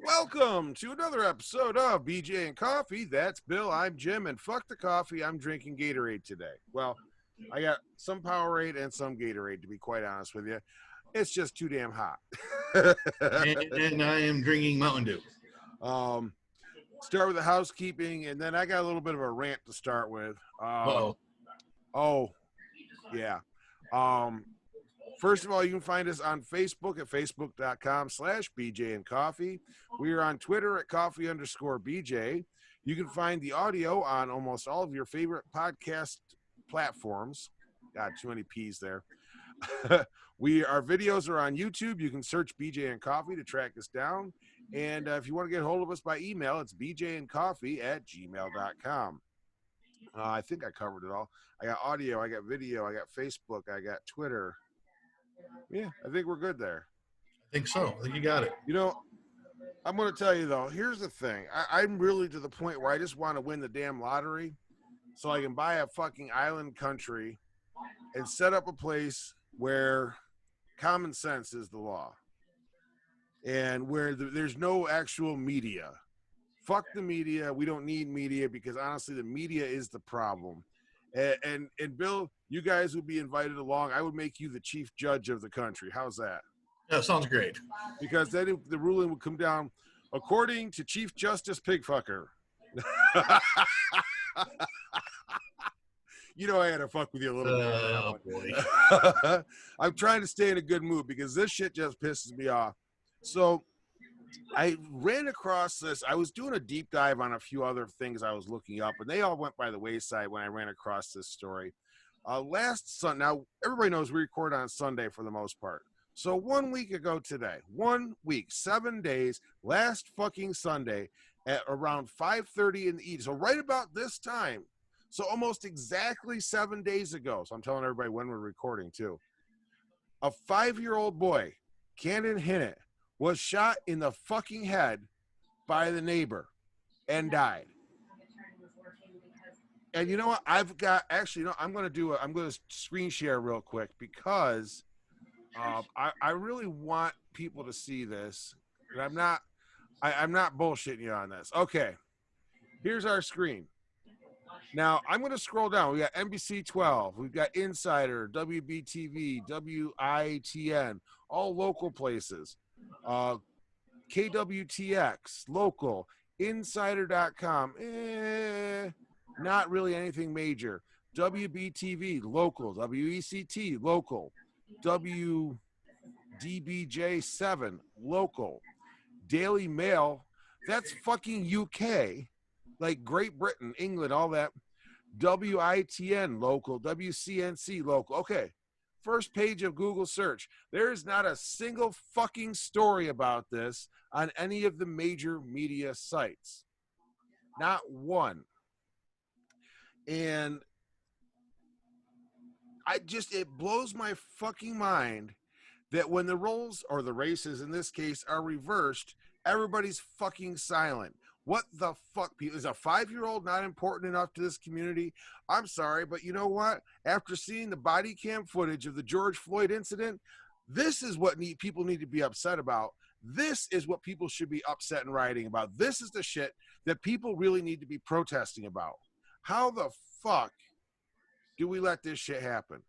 Welcome to another episode of BJ and Coffee. That's Bill. I'm Jim, and fuck the coffee. I'm drinking Gatorade today. Well, I got some Powerade and some Gatorade, to be quite honest with you. It's just too damn hot. And I am drinking Mountain Dew. um, Start with the housekeeping, and then I got a little bit of a rant to start with. Uh-oh. Oh, yeah. Um, First of all, you can find us on Facebook at facebook.com/BJ and Coffee. We are on Twitter at coffee_BJ. You can find the audio on almost all of your favorite podcast platforms. God, too many P's there. Our videos are on YouTube. You can search BJ and Coffee to track us down. And if you want to get a hold of us by email, it's bjandcoffee@gmail.com. I think I covered it all. I got audio, I got video, I got Facebook, I got Twitter. Yeah, I think we're good there. I think so. I think you got it. You know, I'm going to tell you, though, here's the thing. I'm really to the point where I just want to win the damn lottery so I can buy a fucking island country and set up a place where common sense is the law and where there's no actual media. Fuck the media. We don't need media because, honestly, the media is the problem. And Bill, you guys would be invited along. I would make you the chief judge of the country. How's that? That sounds great. Because then the ruling would come down according to Chief Justice Pigfucker. You know I had to fuck with you a little bit. Oh, boy. I'm trying to stay in a good mood because this shit just pisses me off. So I ran across this. I was doing a deep dive on a few other things I was looking up, and they all went by the wayside when I ran across this story. Last Sunday, now everybody knows we record on Sunday for the most part. So 1 week ago today, 1 week, 7 days, last fucking Sunday at around 5:30 in the evening. So right about this time, so almost exactly 7 days ago. So I'm telling everybody when we're recording too. A 5-year-old boy, Cannon Hinat, was shot in the fucking head by the neighbor and died. And you know what? I'm going to screen share real quick because I really want people to see this. And I'm not bullshitting you on this. Okay. Here's our screen. Now, I'm going to scroll down. We got NBC 12. We've got Insider, WBTV, WITN, all local places. KWTX, local, insider.com, not really anything major. WBTV, local, WECT, local, WDBJ7, local, Daily Mail, that's fucking UK, like Great Britain, England, all that. WITN, local, WCNC, local. Okay. First page of Google search. There is not a single fucking story about this on any of the major media sites. Not one. And it blows my fucking mind that when the roles or the races in this case are reversed, everybody's fucking silent. What the fuck, people? Is a 5-year-old not important enough to this community? I'm sorry, but you know what? After seeing the body cam footage of the George Floyd incident, this is what people need to be upset about. This is what people should be upset and rioting about. This is the shit that people really need to be protesting about. How the fuck do we let this shit happen?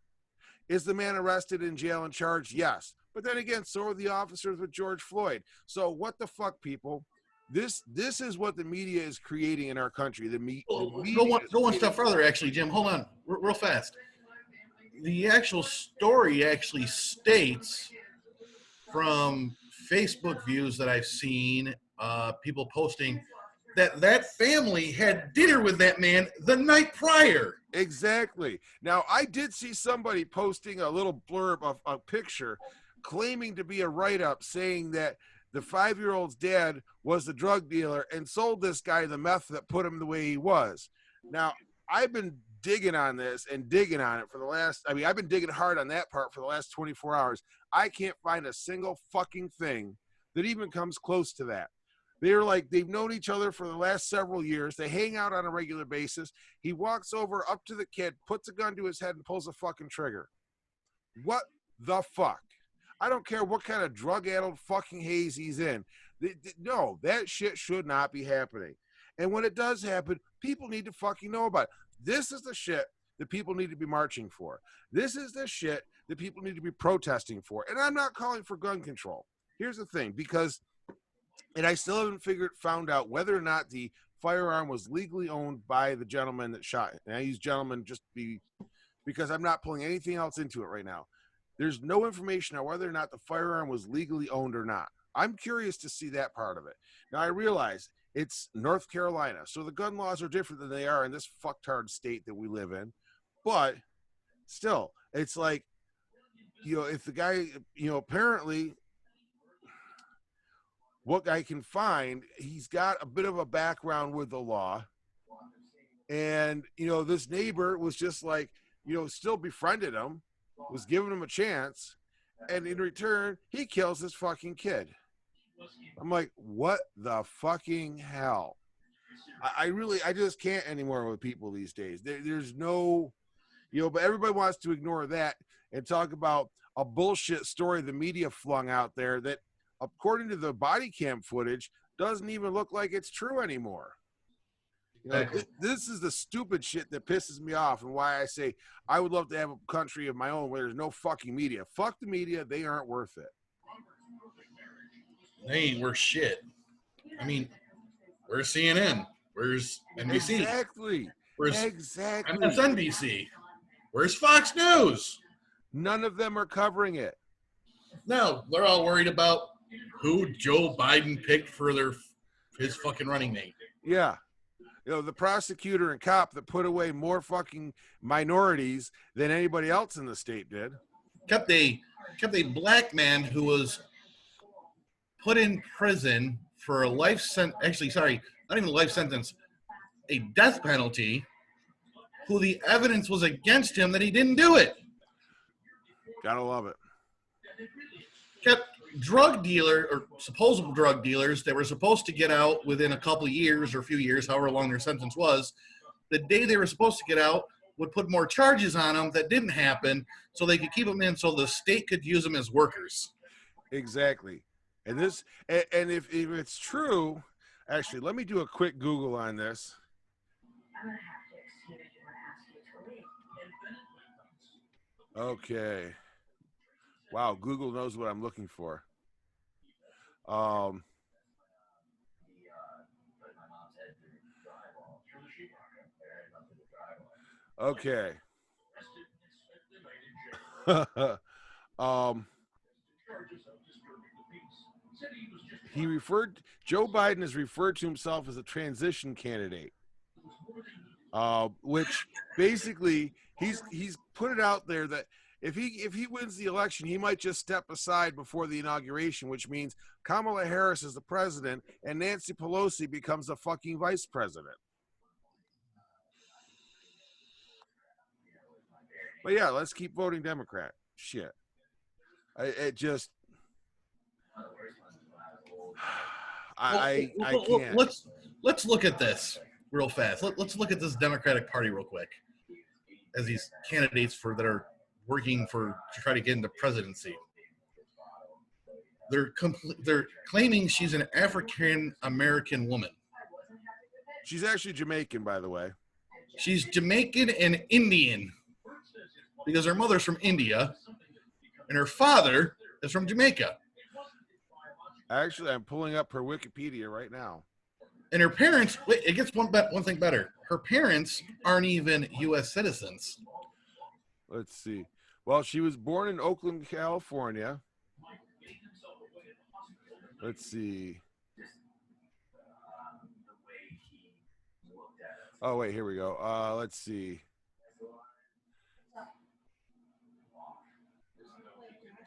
Is the man arrested, in jail, and charged? Yes. But then again, so are the officers with George Floyd. So what the fuck, people? This is what the media is creating in our country. The media Go one step further, actually, Jim. Hold on, real fast. The actual story actually states, from Facebook views that I've seen, people posting that family had dinner with that man the night prior. Exactly. Now, I did see somebody posting a little blurb of a picture claiming to be a write-up saying that the 5-year-old's dad was the drug dealer and sold this guy the meth that put him the way he was. Now, I've been digging on this and digging on it I've been digging hard on that part for the last 24 hours. I can't find a single fucking thing that even comes close to that. They've known each other for the last several years. They hang out on a regular basis. He walks over up to the kid, puts a gun to his head, and pulls a fucking trigger. What the fuck? I don't care what kind of drug-addled fucking haze he's in. No, that shit should not be happening. And when it does happen, people need to fucking know about it. This is the shit that people need to be marching for. This is the shit that people need to be protesting for. And I'm not calling for gun control. Here's the thing, because, and I still haven't found out whether or not the firearm was legally owned by the gentleman that shot it. And I use gentleman just because I'm not pulling anything else into it right now. There's no information on whether or not the firearm was legally owned or not. I'm curious to see that part of it. Now, I realize it's North Carolina, so the gun laws are different than they are in this fucktard state that we live in. But still, it's like, if the guy, apparently what I can find, he's got a bit of a background with the law. And, this neighbor was just like, still befriended him, was giving him a chance. And in return, he kills this fucking kid. I'm like, what the fucking hell? I just can't anymore with people these days. There's no, but everybody wants to ignore that and talk about a bullshit story the media flung out there that, according to the body cam footage, doesn't even look like it's true anymore. This is the stupid shit that pisses me off, and why I say I would love to have a country of my own where there's no fucking media. Fuck the media. They aren't worth it. They ain't worth shit. I mean, where's CNN? Where's NBC? Exactly. Where's exactly MSNBC? Where's Fox News? None of them are covering it. No, they're all worried about who Joe Biden picked for his fucking running mate. Yeah. The prosecutor and cop that put away more fucking minorities than anybody else in the state did. Kept a black man who was put in prison for a life sentence. Actually, sorry, not even a life sentence, a death penalty, who the evidence was against him that he didn't do it. Gotta love it. Kept drug dealer or supposed drug dealers that were supposed to get out within a couple of years or a few years, however long their sentence was, the day they were supposed to get out, would put more charges on them that didn't happen so they could keep them in so the state could use them as workers. Exactly. And if it's true, actually, let me do a quick Google on this. Okay. Wow, Google knows what I'm looking for. Okay. Joe Biden has referred to himself as a transition candidate, which basically he's put it out there that if he wins the election, he might just step aside before the inauguration, which means Kamala Harris is the president and Nancy Pelosi becomes the fucking vice president. But yeah, let's keep voting Democrat. Shit. I can't. Let's look at this real fast. Let's look at this Democratic Party real quick, as these candidates that are working to try to get into presidency. They're claiming she's an African American woman. She's actually Jamaican, by the way. She's Jamaican and Indian because her mother's from India and her father is from Jamaica. Actually, I'm pulling up her Wikipedia right now. And her parents, it gets one thing better. Her parents aren't even U.S. citizens. Let's see. Well, she was born in Oakland, California. Let's see. Oh, wait, here we go. Let's see.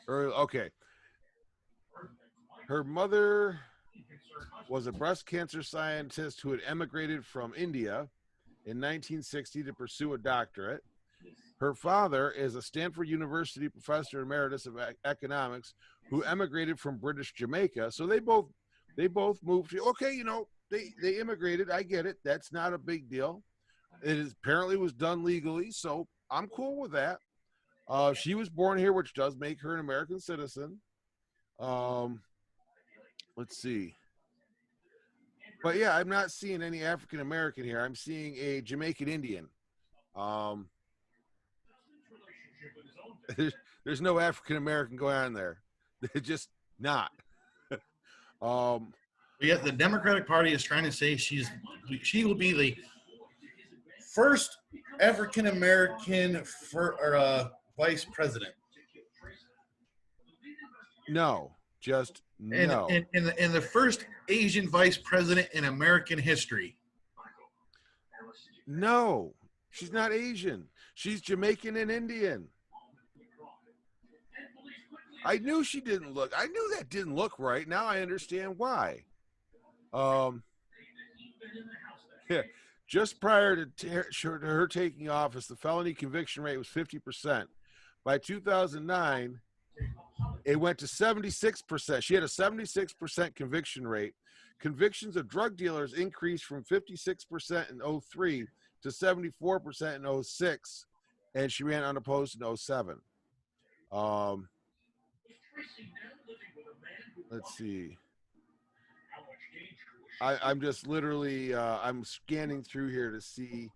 Okay. Her mother was a breast cancer scientist who had emigrated from India in 1960 to pursue a doctorate. Her father is a Stanford University professor emeritus of economics who emigrated from British Jamaica. So they both moved. Okay, they immigrated. I get it. That's not a big deal. It apparently was done legally, so I'm cool with that. She was born here, which does make her an American citizen. Um, let's see. But yeah, I'm not seeing any African American here. I'm seeing a Jamaican Indian. Um, there's no African American going on there. They're just not. Um, But yet the Democratic Party is trying to say she will be the first African American vice president, no, just and no. and the first Asian vice president in American history. No, she's not Asian. She's Jamaican and Indian. I knew she didn't look. I knew that didn't look right. Now I understand why. Um, yeah, just prior to her taking office, the felony conviction rate was 50%. By 2009, it went to 76%. She had a 76% conviction rate. Convictions of drug dealers increased from 56% in 03 to 74% in 06, and she ran unopposed in 07. Let's see. I'm just literally I'm scanning through here to see.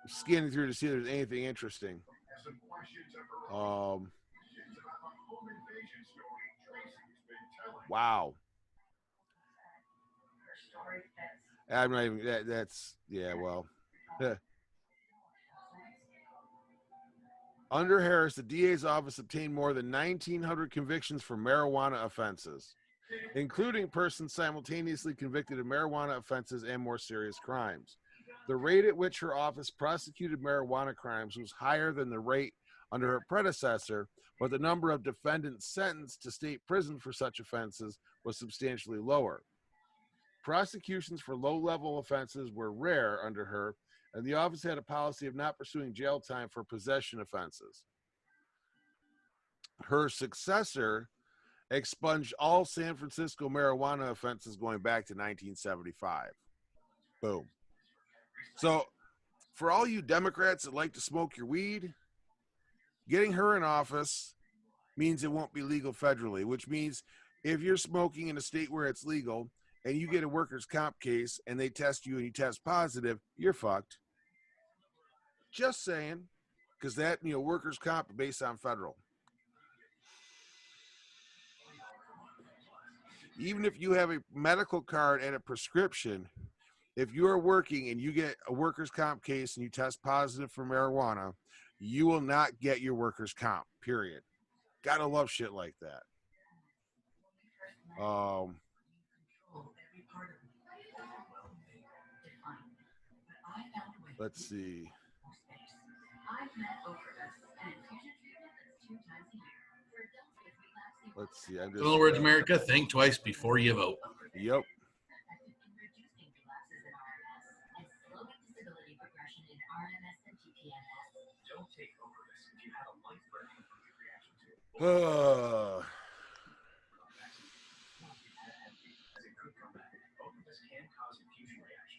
Scanning through to see if there's anything interesting. Wow. I'm not even. That's yeah. Well, under Harris, the DA's office obtained more than 1,900 convictions for marijuana offenses, including persons simultaneously convicted of marijuana offenses and more serious crimes. The rate at which her office prosecuted marijuana crimes was higher than the rate under her predecessor, but the number of defendants sentenced to state prison for such offenses was substantially lower. Prosecutions for low-level offenses were rare under her, and the office had a policy of not pursuing jail time for possession offenses. Her successor expunged all San Francisco marijuana offenses going back to 1975. Boom. So, for all you Democrats that like to smoke your weed, getting her in office means it won't be legal federally, which means if you're smoking in a state where it's legal and you get a workers' comp case and they test you and you test positive, you're fucked. Just saying, because that, workers' comp based on federal. Even if you have a medical card and a prescription, if you are working and you get a workers' comp case and you test positive for marijuana, you will not get your workers' comp, period. Gotta love shit like that. Let's see. Let's see. I'm just. In other words, America, think twice before you vote. Yep.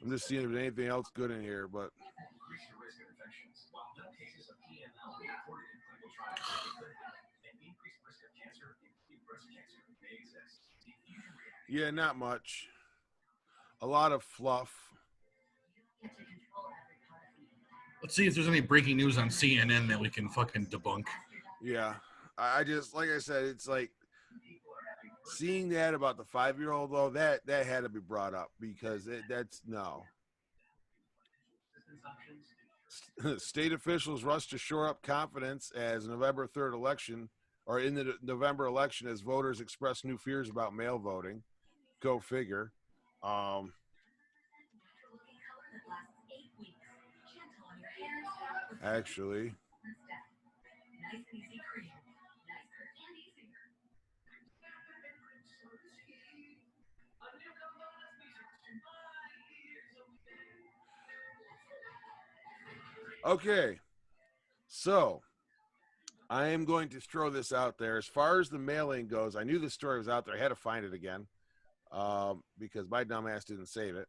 I'm just seeing if there's anything else good in here, but yeah, not much. A lot of fluff. Let's see if there's any breaking news on CNN that we can fucking debunk. Yeah. I just, like I said, it's like seeing that about the 5-year-old, though, that had to be brought up because that's no. State officials rushed to shore up confidence as November 3rd election, or in the November election, as voters expressed new fears about mail voting. Go figure. Actually, okay. So I am going to throw this out there. As far as the mailing goes, I knew the story was out there. I had to find it again because my dumbass didn't save it.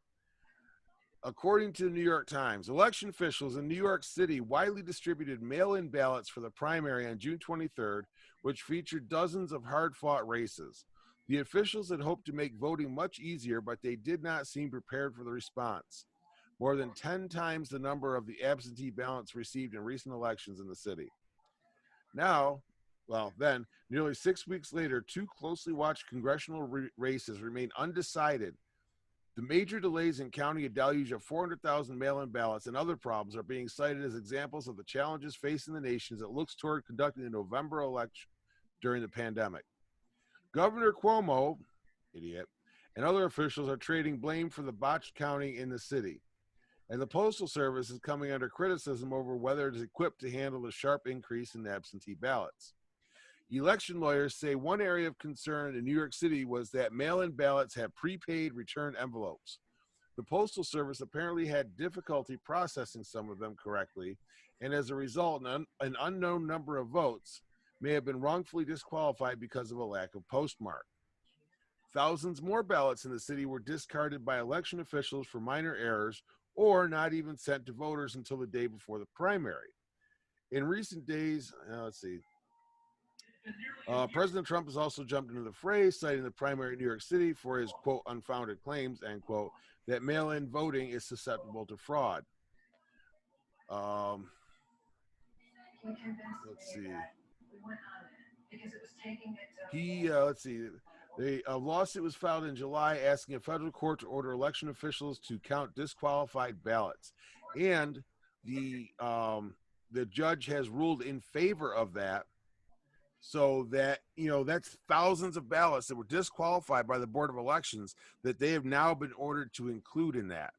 According to the New York Times, election officials in New York City widely distributed mail-in ballots for the primary on June 23rd, which featured dozens of hard-fought races. The officials had hoped to make voting much easier, but they did not seem prepared for the response. More than 10 times the number of the absentee ballots received in recent elections in the city. Now, then, nearly 6 weeks later, two closely watched congressional races remain undecided. The major delays in counting a deluge of 400,000 mail-in ballots and other problems are being cited as examples of the challenges facing the nation as it looks toward conducting the November election during the pandemic. Governor Cuomo, idiot, and other officials are trading blame for the botched counting in the city. And the Postal Service is coming under criticism over whether it is equipped to handle the sharp increase in absentee ballots. Election lawyers say one area of concern in New York City was that mail-in ballots have prepaid return envelopes. The Postal Service apparently had difficulty processing some of them correctly, and as a result, an unknown number of votes may have been wrongfully disqualified because of a lack of postmark. Thousands more ballots in the city were discarded by election officials for minor errors or not even sent to voters until the day before the primary. In recent days, President Trump has also jumped into the fray, citing the primary in New York City for his, quote, unfounded claims, end quote, that mail-in voting is susceptible to fraud. Let's see. A lawsuit was filed in July asking a federal court to order election officials to count disqualified ballots. And the judge has ruled in favor of that. So that, that's thousands of ballots that were disqualified by the Board of Elections that they have now been ordered to include in that.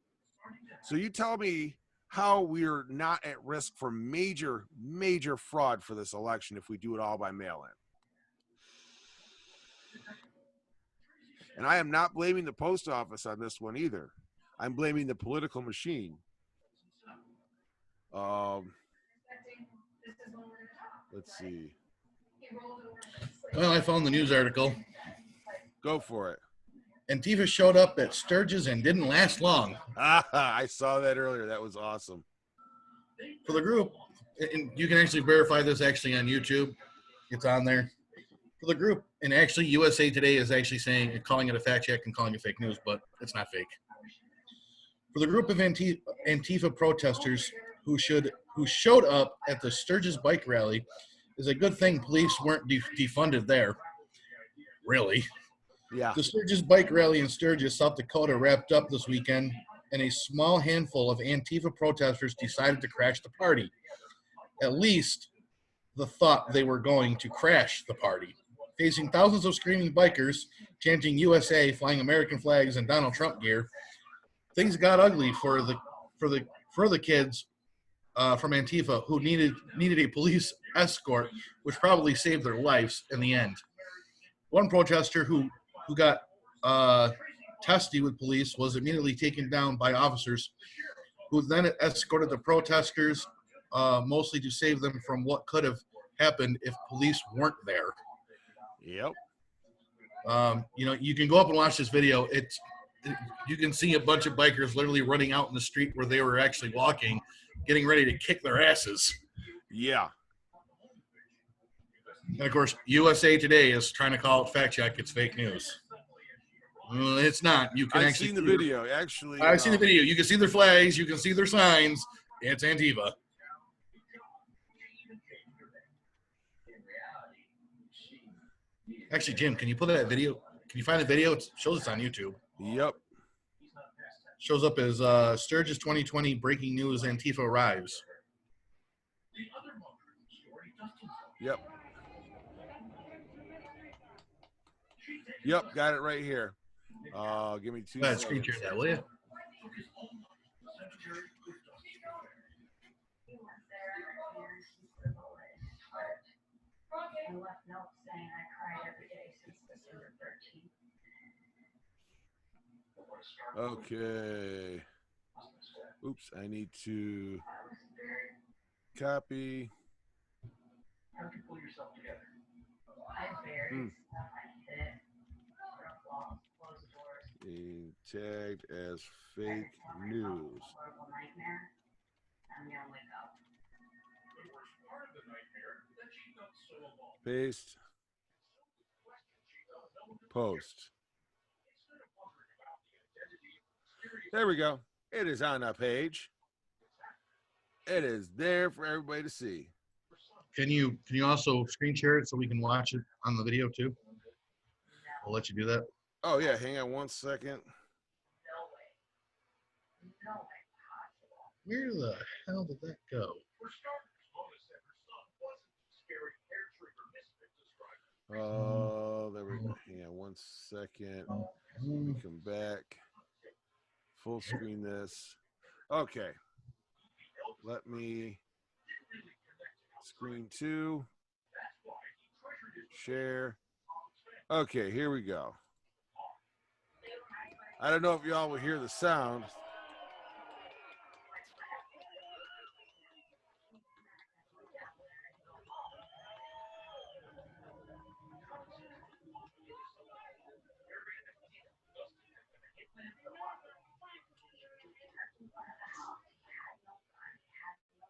So you tell me how we're not at risk for major, major fraud for this election if we do it all by mail-in. And I am not blaming the post office on this one either. I'm blaming the political machine. Let's see. Well, I found the news article. Go for it. Antifa showed up at Sturgis and didn't last long. I saw that earlier. That was awesome. For the group, and you can actually verify this actually on YouTube. It's on there. For the group, and actually USA Today is actually calling it a fact check and calling it fake news, but it's not fake. For the group of Antifa protesters who showed up at the Sturgis bike rally, is a good thing police weren't defunded there. Really. Yeah. The Sturgis bike rally in Sturgis, South Dakota wrapped up this weekend, and a small handful of Antifa protesters decided to crash the party. At least the thought they were going to crash the party. Facing thousands of screaming bikers, chanting USA, flying American flags, and Donald Trump gear, things got ugly for the kids from Antifa who needed a police escort, which probably saved their lives in the end. One protester who got testy with police was immediately taken down by officers, who then escorted the protesters, mostly to save them from what could have happened if police weren't there. Yep. You can go up and watch this video. You can see a bunch of bikers literally running out in the street where they were actually walking, getting ready to kick their asses. Yeah. And of course, USA Today is trying to call it fact check. It's fake news. It's not. You can I've actually seen the video. Actually, I've seen the video. You can see their flags. You can see their signs. It's Antifa. Actually, Jim, can you put that video? Can you find the video? It shows it's on YouTube. Yep. Shows up as Sturgis 2020 breaking news. Antifa arrives. Yep. Yep. Got it right here. Give me 2 seconds. Screen share that, will you? Okay. Oops, I need to copy. tagged as fake news. Paste. Post. There we go. It is on that page. It is there for everybody to see. Can you also screen share it so we can watch it on the video too? We'll let you do that. Oh yeah, hang on one second. Where the hell did that go? Oh, there we go. Hang on one second. We come back. Full screen this. Okay. Let me screen 2. Share. Okay, here we go. I don't know if y'all will hear the sound.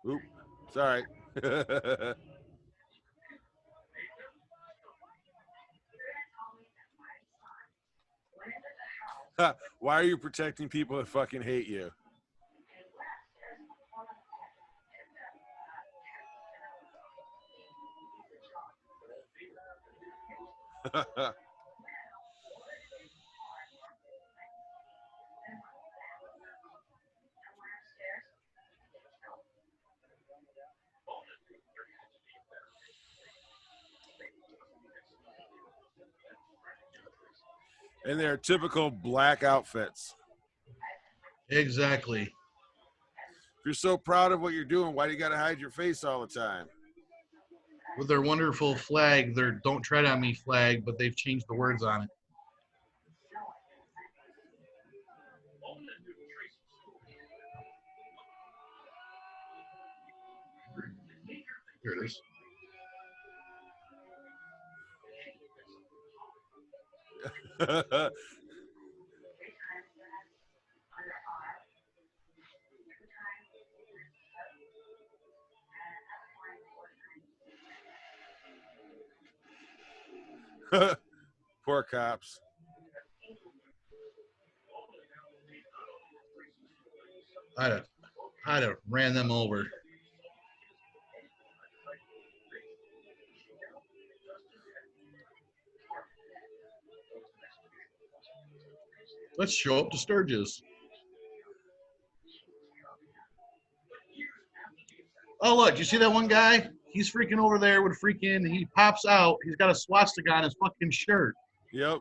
Oop, it's all right. Why are you protecting people that fucking hate you? And they're typical black outfits. Exactly. If you're so proud of what you're doing, why do you got to hide your face all the time? With their wonderful flag, their "Don't Tread on Me" flag, but they've changed the words on it. Here it is. Poor cops. I'd have ran them over. Let's show up to Sturgis. Oh, look, you see that one guy? He's freaking over there with freaking, he pops out. He's got a swastika on his fucking shirt. Yep.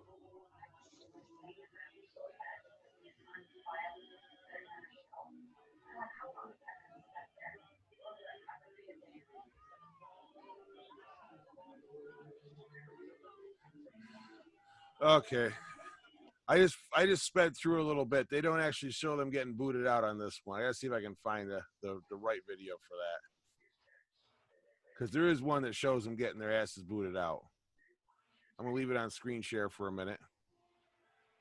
Okay. I just sped through a little bit. They don't actually show them getting booted out on this one. I gotta see if I can find the right video for that. Because there is one that shows them getting their asses booted out. I'm gonna leave it on screen share for a minute.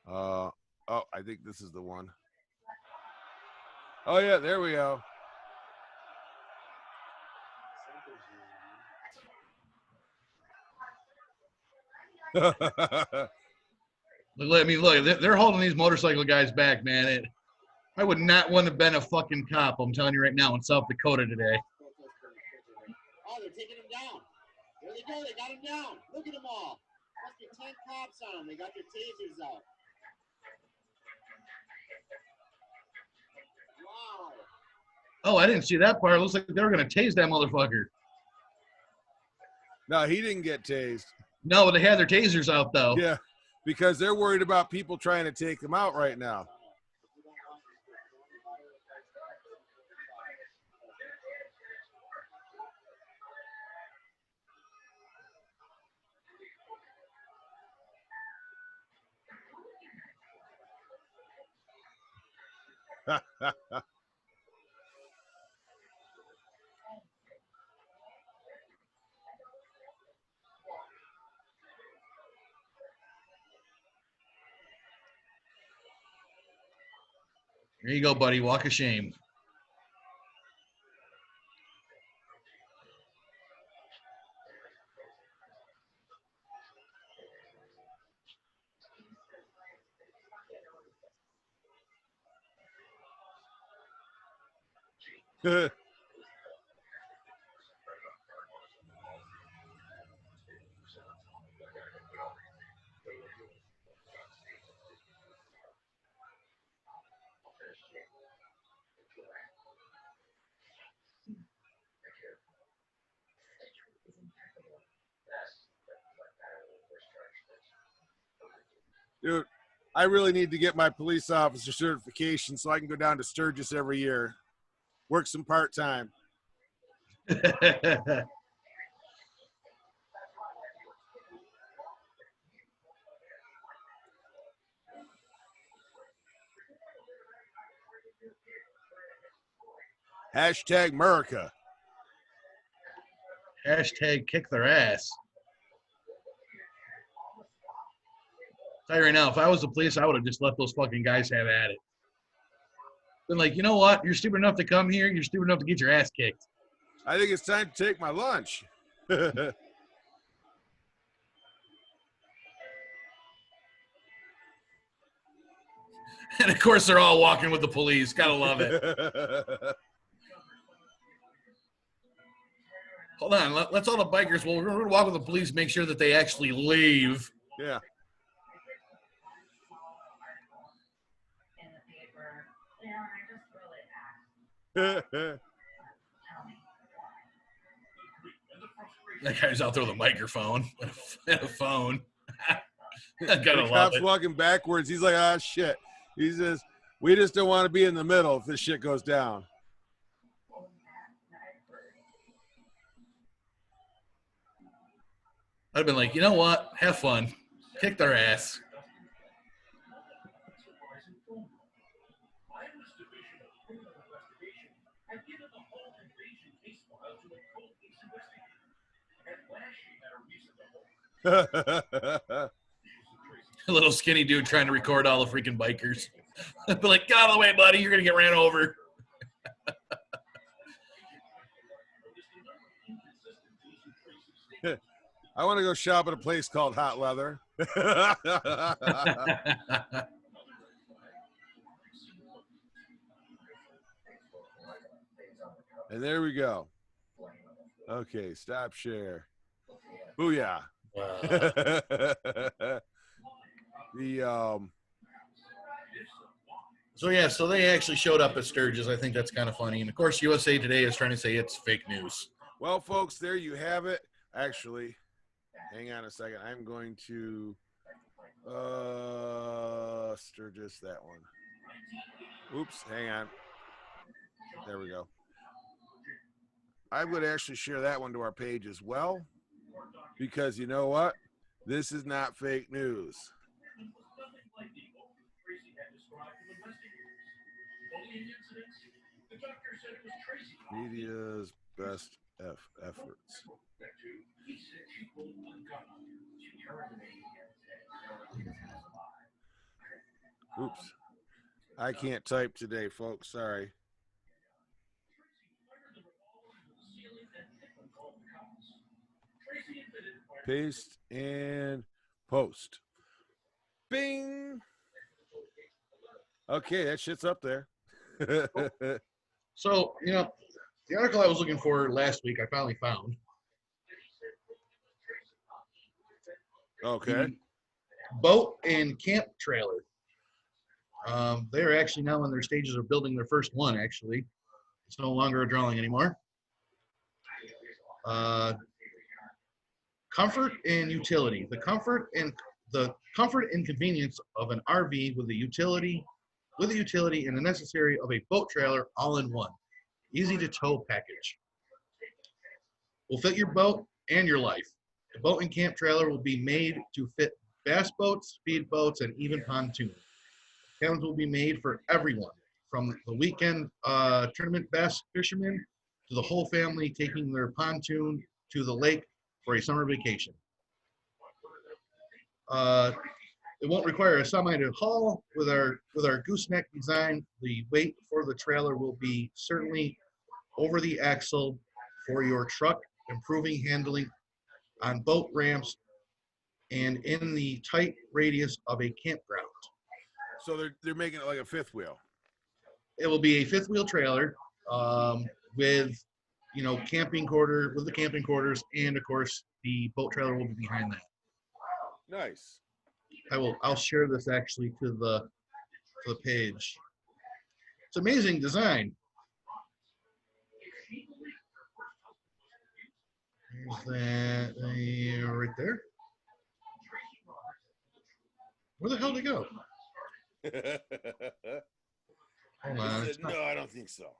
Oh, I think this is the one. Oh yeah, there we go. Look, I mean, look, they're holding these motorcycle guys back, man. I would not want to have been a fucking cop. I'm telling you right now in South Dakota today. Oh, they're taking him down. There they go. They got him down. Look at them all. Must be 10 cops on them. They got their tasers out. Wow. Oh, I didn't see that part. It looks like they were going to tase that motherfucker. No, he didn't get tased. No, they had their tasers out, though. Yeah, because they're worried about people trying to take him out right now. There you go, buddy. Walk of shame. Dude, I really need to get my police officer certification so I can go down to Sturgis every year. Work some part-time. Hashtag America. Hashtag kick their ass. I'll tell you right now, if I was the police, I would have just let those fucking guys have at it. Been like, you know what? You're stupid enough to come here. You're stupid enough to get your ass kicked. I think it's time to take my lunch. And of course, they're all walking with the police. Gotta love it. Hold on. Let's all the bikers. Well, we're going to walk with the police, make sure that they actually leave. Yeah. That guy's out there with a microphone and a phone. I gotta the love cop's it. walking backwards. He's like, ah, shit. He says, we just don't want to be in the middle if this shit goes down. I'd have been like, you know what? Have fun. Kick their ass. A little skinny dude trying to record all the freaking bikers. I'd be like, get out of the way, buddy. You're going to get ran over. I want to go shop at a place called Hot Leather. And there we go. Okay, stop share. Booyah. So yeah, so they actually showed up at Sturgis. I think that's kind of funny. And of course, USA Today is trying to say it's fake news. Well, folks, there you have it. Actually, hang on a second. I'm going to Sturgis, that one. Oops, hang on. There we go. I would actually share that one to our page as well, because you know what? This is not fake news. Media's best efforts. Oops. I can't type today, folks. Sorry. Paste and post. Bing. Okay, that shit's up there. So, you know, the article I was looking for last week, I finally found. Okay. Boat and camp trailer. They're actually now in their stages of building their first one, actually. It's no longer a drawing anymore. Comfort and utility. The comfort and convenience of an RV with the utility and the necessary of a boat trailer all in one. Easy to tow package. Will fit your boat and your life. The boat and camp trailer will be made to fit bass boats, speed boats, and even pontoons. Cabins will be made for everyone, from the weekend tournament bass fishermen to the whole family taking their pontoon to the lake for a summer vacation. It It won't require a semi to haul. With our gooseneck design, the weight for the trailer will be certainly over the axle for your truck, improving handling on boat ramps and in the tight radius of a campground. So they're making it like a fifth wheel. It will be a fifth wheel trailer with camping quarters, and of course the boat trailer will be behind that. Nice. I'll share this actually to the page. It's amazing design. There's that right there. Where the hell did it go? Hold on. No, I don't think so.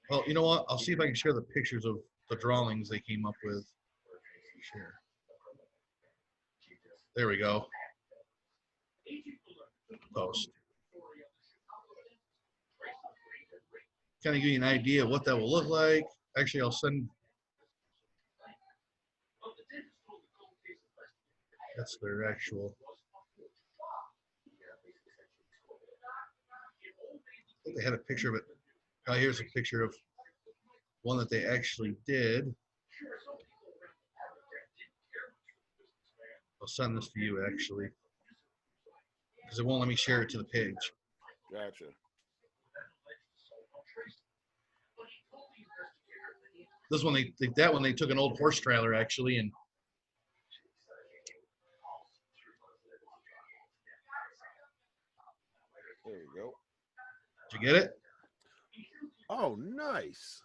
Well, you know what? I'll see if I can share the pictures of the drawings they came up with. Share. There we go. Post. Kind of give you an idea of what that will look like. Actually, I'll send. That's their actual. I think they had a picture of it. Oh, here's a picture of one that they actually did. I'll send this to you actually, because it won't let me share it to the page. Gotcha. This one they took an old horse trailer actually and there you go. Did you get it? Oh, nice.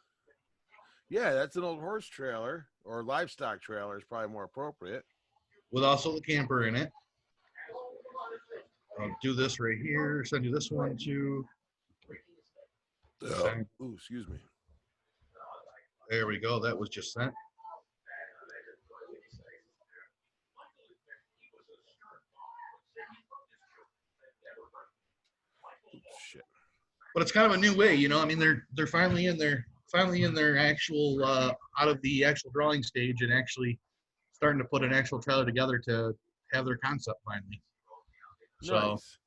Yeah, that's an old horse trailer or livestock trailer is probably more appropriate. With also the camper in it. I'll do this right here. Send you this one too. Ooh, excuse me. There we go. That was just sent. Shit. But it's kind of a new way, I mean, they're finally in their actual out of the actual drawing stage and actually starting to put an actual trailer together to have their concept finally. So Nice.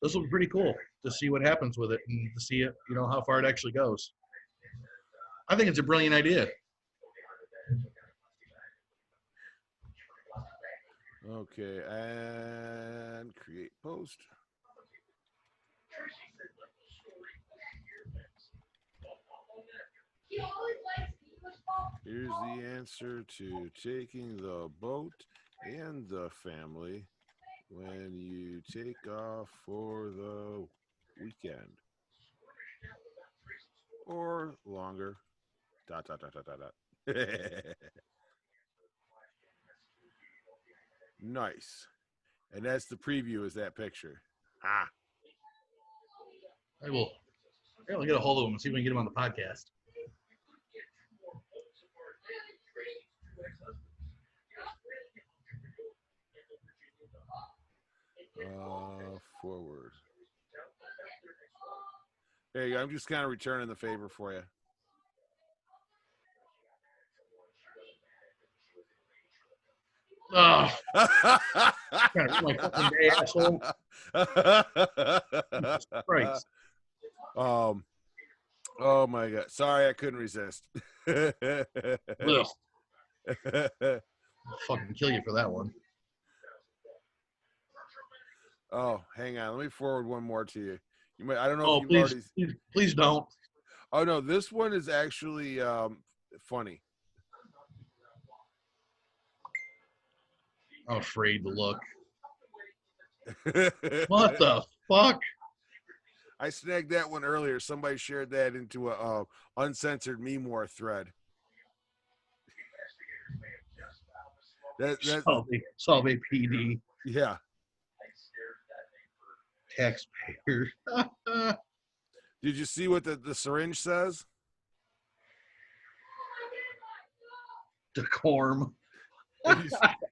This will be pretty cool to see what happens with it and to see it, how far it actually goes. I think it's a brilliant idea. Okay, and create post. Here's the answer to taking the boat and the family when you take off for the weekend or longer. ... Nice. And that's the preview is that picture. Ah. I'll get a hold of him and see if we can get him on the podcast. Forward. Hey, I'm just kind of returning the favor for you. Oh, my fucking day, asshole. Jesus Christ. Oh my God. Sorry, I couldn't resist. I'll fucking kill you for that one. Oh, hang on. Let me forward one more to you. I don't know Oh, if you've please don't. Oh no, this one is actually funny. I'm afraid to look. What the fuck? I snagged that one earlier. Somebody shared that into a uncensored meme war thread. Solve PD. Yeah. Taxpayer. Did you see what the syringe says? Decorum.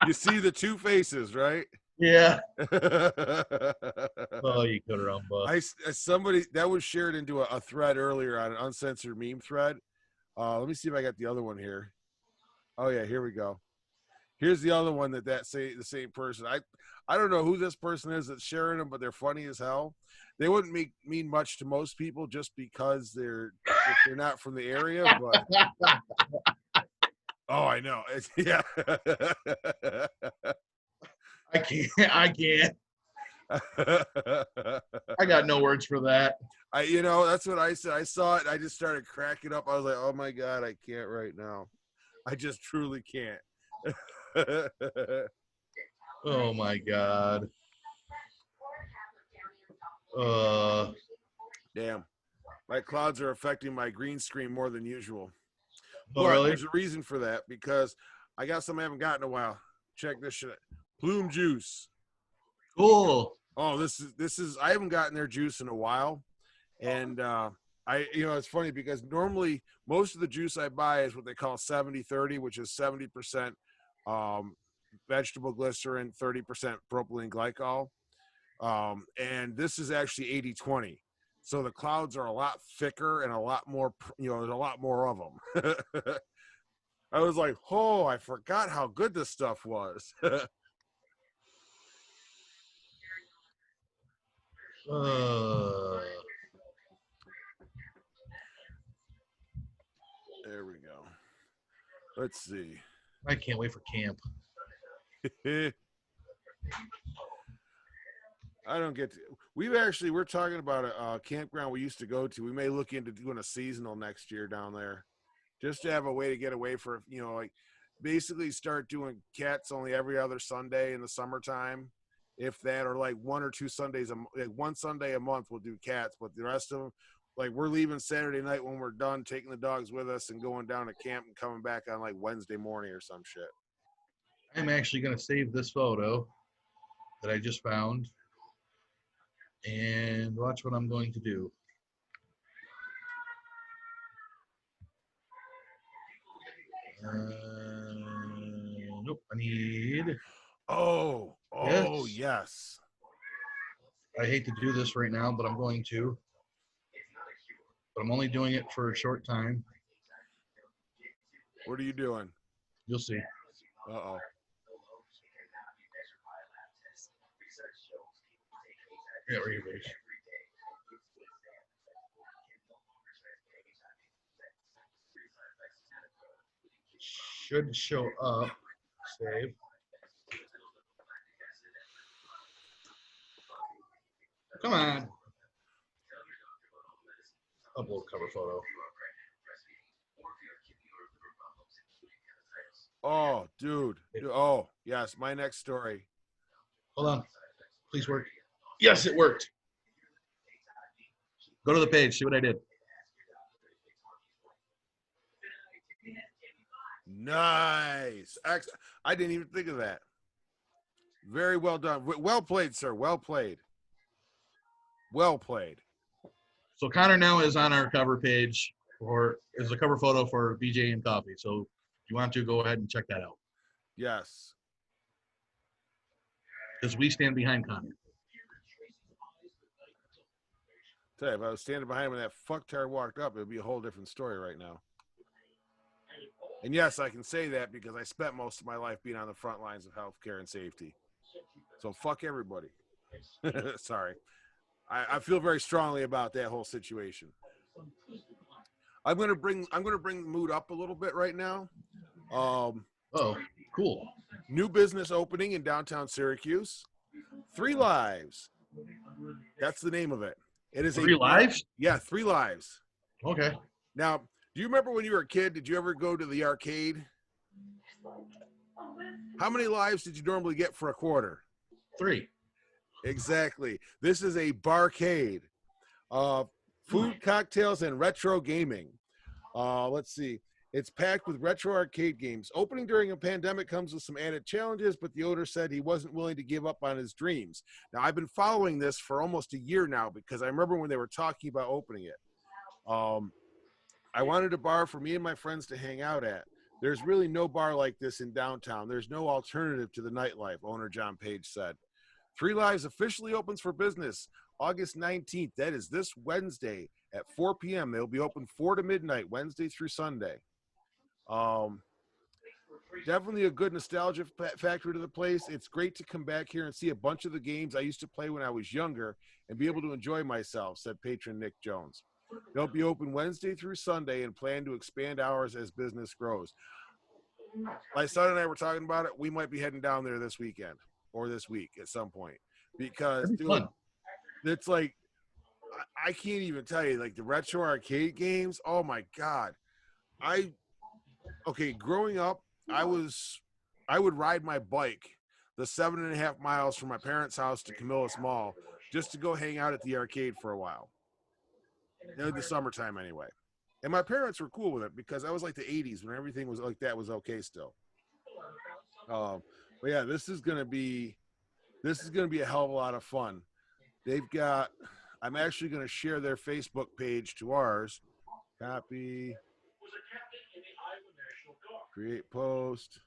You see the two faces, right? Yeah. Oh, you could have run, bud. Somebody that was shared into a thread earlier on an uncensored meme thread. Let me see if I got the other one here. Oh yeah, here we go. Here's the other one that say the same person. I don't know who this person is that's sharing them, but they're funny as hell. They wouldn't mean much to most people just because if they're not from the area. But oh, I know. Yeah. I can't. I got no words for that. That's what I said. I saw it. I just started cracking up. I was like, oh my God, I can't right now. I just truly can't. Oh my God. Damn. My clouds are affecting my green screen more than usual. Oh, But really? there's a reason for that because I got something I haven't gotten in a while. Check this shit. Plume juice. Cool. Oh, this is I haven't gotten their juice in a while. And it's funny because normally most of the juice I buy is what they call 70-30, which is 70% vegetable glycerin, 30% propylene glycol. And this is actually 80-20. So the clouds are a lot thicker and a lot more, there's a lot more of them. I was like, oh, I forgot how good this stuff was. There we go. Let's see. I can't wait for camp. I don't get to. We're talking about a campground we used to go to. We may look into doing a seasonal next year down there, just to have a way to get away for, like basically start doing cats only every other Sunday in the summertime, if that, or like one or two Sundays, like one Sunday a month we'll do cats, but the rest of them, like we're leaving Saturday night when we're done, taking the dogs with us and going down to camp and coming back on like Wednesday morning or some shit. I'm actually going to save this photo that I just found and watch what I'm going to do. Nope, I need. Oh, yes. I hate to do this right now, but I'm going to. But I'm only doing it for a short time. What are you doing? You'll see. Uh-oh. Yeah, right here, please. Should show up. Save. Come on. Upload cover photo. Oh, dude. Oh, yes. My next story. Hold on. Please work. Yes, it worked. Go to the page. See what I did. Nice. I didn't even think of that. Very well done. Well played, sir. Well played. Well played. So Connor now is on our cover page is a cover photo for BJ and Coffee. So if you want to, go ahead and check that out. Yes. Because we stand behind Connor. Tell you, if I was standing behind him when that fucktard walked up, it would be a whole different story right now. And yes, I can say that because I spent most of my life being on the front lines of healthcare and safety. So fuck everybody. Sorry. I feel very strongly about that whole situation. I'm gonna bring the mood up a little bit right now. Oh, cool. New business opening in downtown Syracuse. 3 Lives. That's the name of it. It is 3 Lives? Yeah, 3 Lives. Okay. Now, do you remember when you were a kid? Did you ever go to the arcade? How many lives did you normally get for a quarter? 3. Exactly. This is a barcade. Food, cocktails, and retro gaming. Let's see. It's packed with retro arcade games. Opening during a pandemic comes with some added challenges, but the owner said he wasn't willing to give up on his dreams. Now, I've been following this for almost a year now because I remember when they were talking about opening it. I wanted a bar for me and my friends to hang out at. There's really no bar like this in downtown. There's no alternative to the nightlife, owner John Page said. 3 Lives officially opens for business August 19th. That is this Wednesday at 4 p.m. They'll be open 4 to midnight, Wednesday through Sunday. definitely a good nostalgia factor to the place. It's great to come back here and see a bunch of the games I used to play when I was younger and be able to enjoy myself, said patron Nick Jones. They'll be open Wednesday through Sunday and plan to expand hours as business grows. My son and I were talking about it. We might be heading down there this weekend or this week at some point because, That'd be dude, fun. it's like, I can't even tell you, like the retro arcade games. Oh my God. Growing up, I would ride my bike the 7.5 miles from my parents' house to Camillus Mall just to go hang out at the arcade for a while. In the summertime anyway. And my parents were cool with it because I was like the 80s when everything was like that was okay still. But yeah, this is gonna be a hell of a lot of fun. I'm actually gonna share their Facebook page to ours. Copy, create post.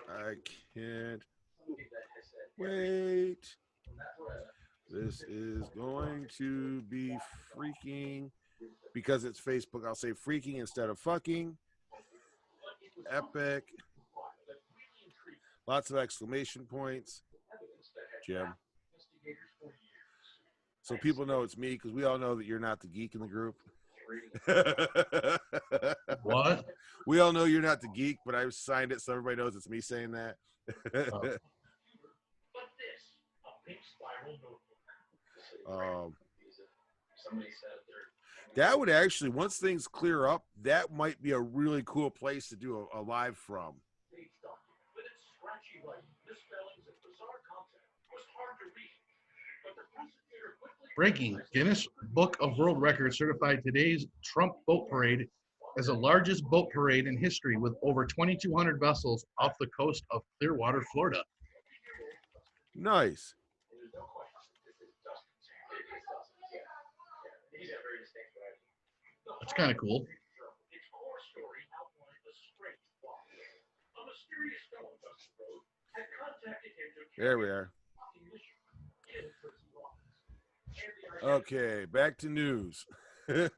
I can't wait. This is going to be freaking, because it's Facebook, I'll say freaking instead of fucking. Epic. Lots of exclamation points. Jim. So people know it's me, because we all know that you're not the geek in the group. What? We all know you're not the geek, but I've signed it so everybody knows it's me saying that. That would actually, once things clear up, that might be a really cool place to do a live from. Breaking: Guinness Book of World Records certified today's Trump Boat Parade as the largest boat parade in history, with over 2,200 vessels off the coast of Clearwater, Florida. Nice. That's kind of cool. There we are. Okay, back to news. Sorry,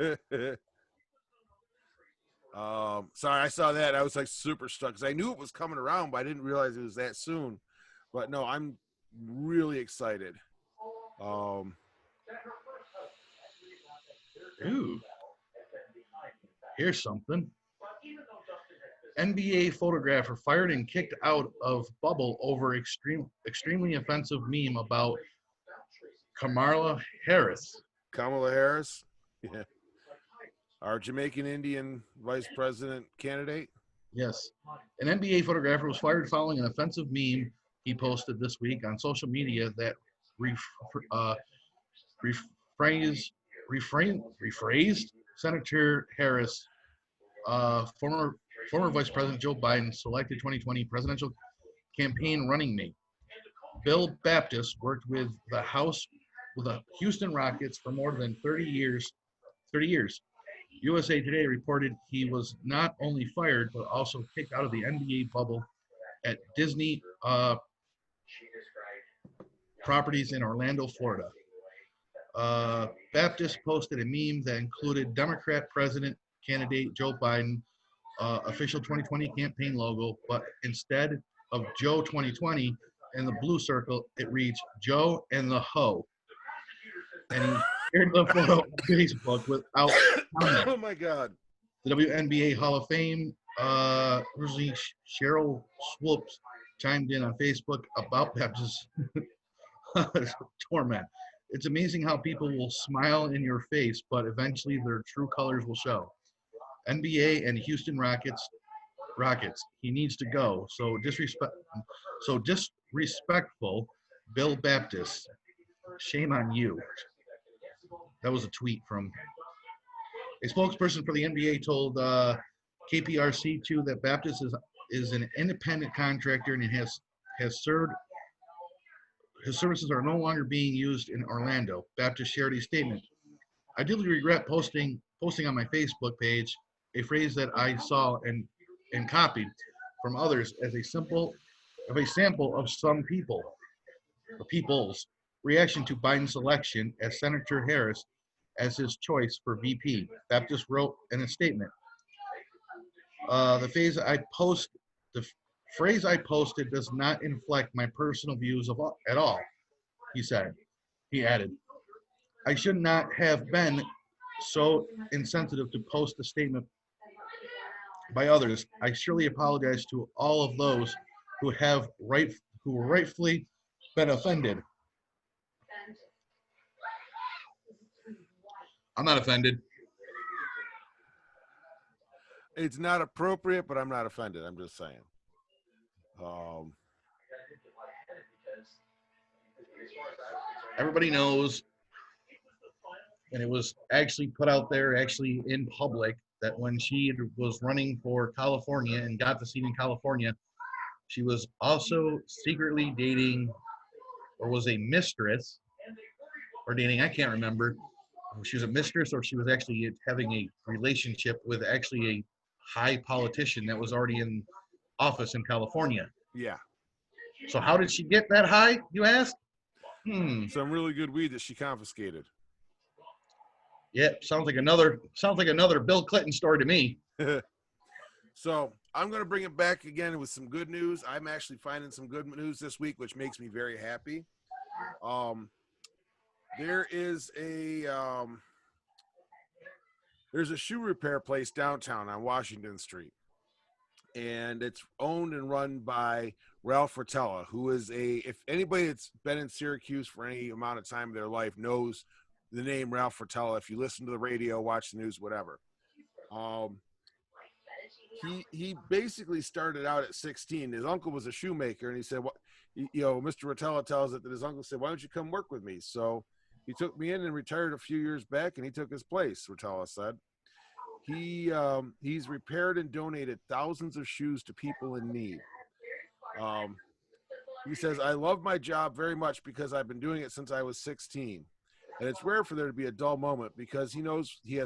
I saw that. I was like super stuck because I knew it was coming around, but I didn't realize it was that soon. But no, I'm really excited. Ooh. Here's something. NBA photographer fired and kicked out of bubble over extremely offensive meme about Kamala Harris. Kamala Harris, yeah, our Jamaican Indian vice president candidate. Yes. An NBA photographer was fired following an offensive meme he posted this week on social media that rephrased Senator Harris, former Vice President Joe Biden, selected 2020 presidential campaign running mate. Bill Baptist worked with the Houston Rockets for more than 30 years. USA Today reported he was not only fired but also kicked out of the NBA bubble at Disney properties in Orlando, Florida. Baptist posted a meme that included Democrat president candidate Joe Biden official 2020 campaign logo, but instead of Joe 2020 in the blue circle, it reads Joe and the Ho. And he shared the photo on Facebook without comment. Oh my God. The WNBA Hall of Fame, Cheryl Swoops chimed in on Facebook about Baptist's torment. It's amazing how people will smile in your face, but eventually their true colors will show. NBA and Houston Rockets. He needs to go. So disrespectful, Bill Baptist. Shame on you. That was a tweet from a spokesperson for the NBA told KPRC2 that Baptist is an independent contractor and has served. His services are no longer being used in Orlando. Baptist shared a statement. I deeply regret posting on my Facebook page a phrase that I saw and copied from others as a sample of some people's reaction to Biden's selection as Senator Harris as his choice for VP. Baptist wrote in a statement. The phrase I posted does not inflect my personal views at all, he said. He added, I should not have been so insensitive to post a statement by others. I surely apologize to all of those who who rightfully been offended. I'm not offended. It's not appropriate, but I'm not offended. I'm just saying. Everybody knows, and it was actually put out there, actually in public, that when she was running for California and got the seat in California, she was also secretly dating, or was a mistress, or dating, I can't remember. She was a mistress, or she was actually having a relationship with actually a high politician that was already in office in California. Yeah. So how did she get that high, you ask? Some really good weed that she confiscated. Yep, sounds like another Bill Clinton story to me. So I'm going to bring it back again with some good news. I'm actually finding some good news this week, which makes me very happy. There is there's a shoe repair place downtown on Washington Street, and it's owned and run by Ralph Rotella, who is if anybody that's been in Syracuse for any amount of time in their life knows the name Ralph Rotella. If you listen to the radio, watch the news, whatever. He basically started out at 16. His uncle was a shoemaker, and he said, "What, Mr. Rotella tells it that his uncle said, why don't you come work with me?" So he took me in and retired a few years back, and he took his place. Rotella said he's repaired and donated thousands of shoes to people in need. He says, I love my job very much because I've been doing it since I was 16. And it's rare for there to be a dull moment because he knows he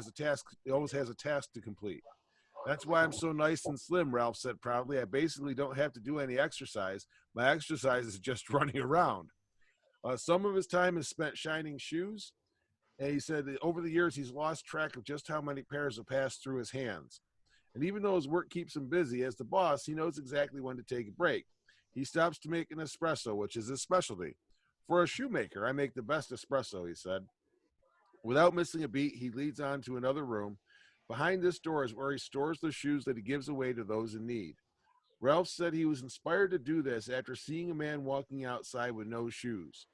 always has a task to complete. That's why I'm so nice and slim, Ralph said proudly. I basically don't have to do any exercise. My exercise is just running around. Some of his time is spent shining shoes. And he said that over the years, he's lost track of just how many pairs have passed through his hands. And even though his work keeps him busy, as the boss, he knows exactly when to take a break. He stops to make an espresso, which is his specialty. For a shoemaker, I make the best espresso, he said. Without missing a beat, he leads on to another room. Behind this door is where he stores the shoes that he gives away to those in need. Ralph said he was inspired to do this after seeing a man walking outside with no shoes.